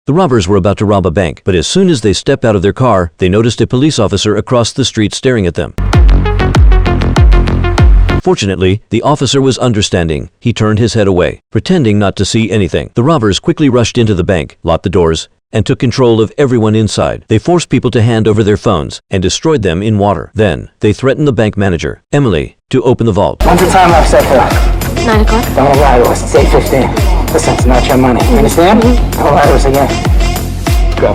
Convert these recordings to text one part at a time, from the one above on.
The robbers were about to rob a bank, but as soon as they stepped out of their car, they noticed a police officer across the street staring at them. Fortunately, the officer was understanding. He turned his head away, pretending not to see anything. The robbers quickly rushed into the bank, locked the doors, and took control of everyone inside. They forced people to hand over their phones and destroyed them in water. Then, they threatened the bank manager, Emily, to open the vault. When's the time I've set for? 9 o'clock. Don't lie to us. It's 8:15. Listen, it's not your money. You understand? Don't lie to us again. Go.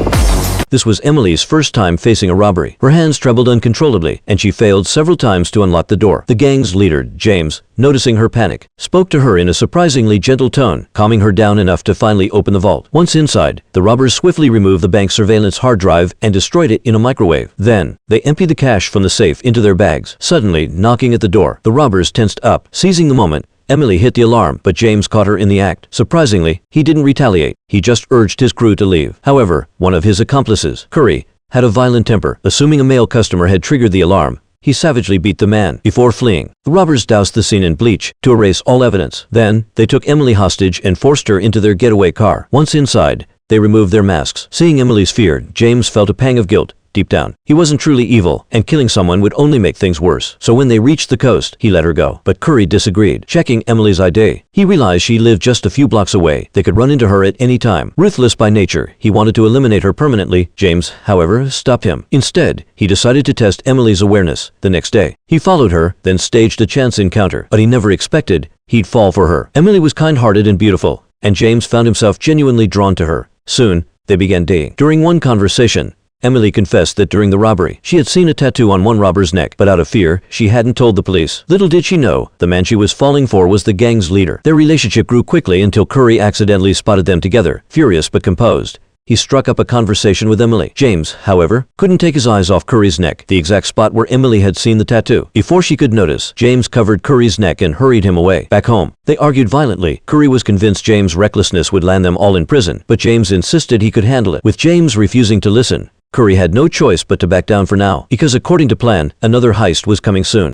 This was Emily's first time facing a robbery. Her hands trembled uncontrollably, and she failed several times to unlock the door. The gang's leader, James, noticing her panic, spoke to her in a surprisingly gentle tone, calming her down enough to finally open the vault. Once inside, the robbers swiftly removed the bank's surveillance hard drive and destroyed it in a microwave. Then, they emptied the cash from the safe into their bags. Suddenly, knocking at the door, the robbers tensed up. Seizing the moment, Emily hit the alarm, but James caught her in the act. Surprisingly, he didn't retaliate. He just urged his crew to leave. However, one of his accomplices, Curry, had a violent temper. Assuming a male customer had triggered the alarm, he savagely beat the man before fleeing. The robbers doused the scene in bleach to erase all evidence. Then, they took Emily hostage and forced her into their getaway car. Once inside, they removed their masks. Seeing Emily's fear, James felt a pang of guilt. Deep down, he wasn't truly evil, and killing someone would only make things worse. So when they reached the coast, he let her go. But Curry disagreed. Checking Emily's ID, he realized she lived just a few blocks away. They could run into her at any time. Ruthless by nature, he wanted to eliminate her permanently. James, however, stopped him. Instead, he decided to test Emily's awareness. The next day, he followed her, then staged a chance encounter. But he never expected he'd fall for her. Emily was kind-hearted and beautiful, and James found himself genuinely drawn to her. Soon, they began dating. During one conversation, Emily confessed that during the robbery, she had seen a tattoo on one robber's neck, but out of fear, she hadn't told the police. Little did she know, the man she was falling for was the gang's leader. Their relationship grew quickly until Curry accidentally spotted them together. Furious but composed, he struck up a conversation with Emily. James, however, couldn't take his eyes off Curry's neck, the exact spot where Emily had seen the tattoo. Before she could notice, James covered Curry's neck and hurried him away. Back home, they argued violently. Curry was convinced James' recklessness would land them all in prison, but James insisted he could handle it. With James refusing to listen, Curry had no choice but to back down for now, because according to plan, another heist was coming soon.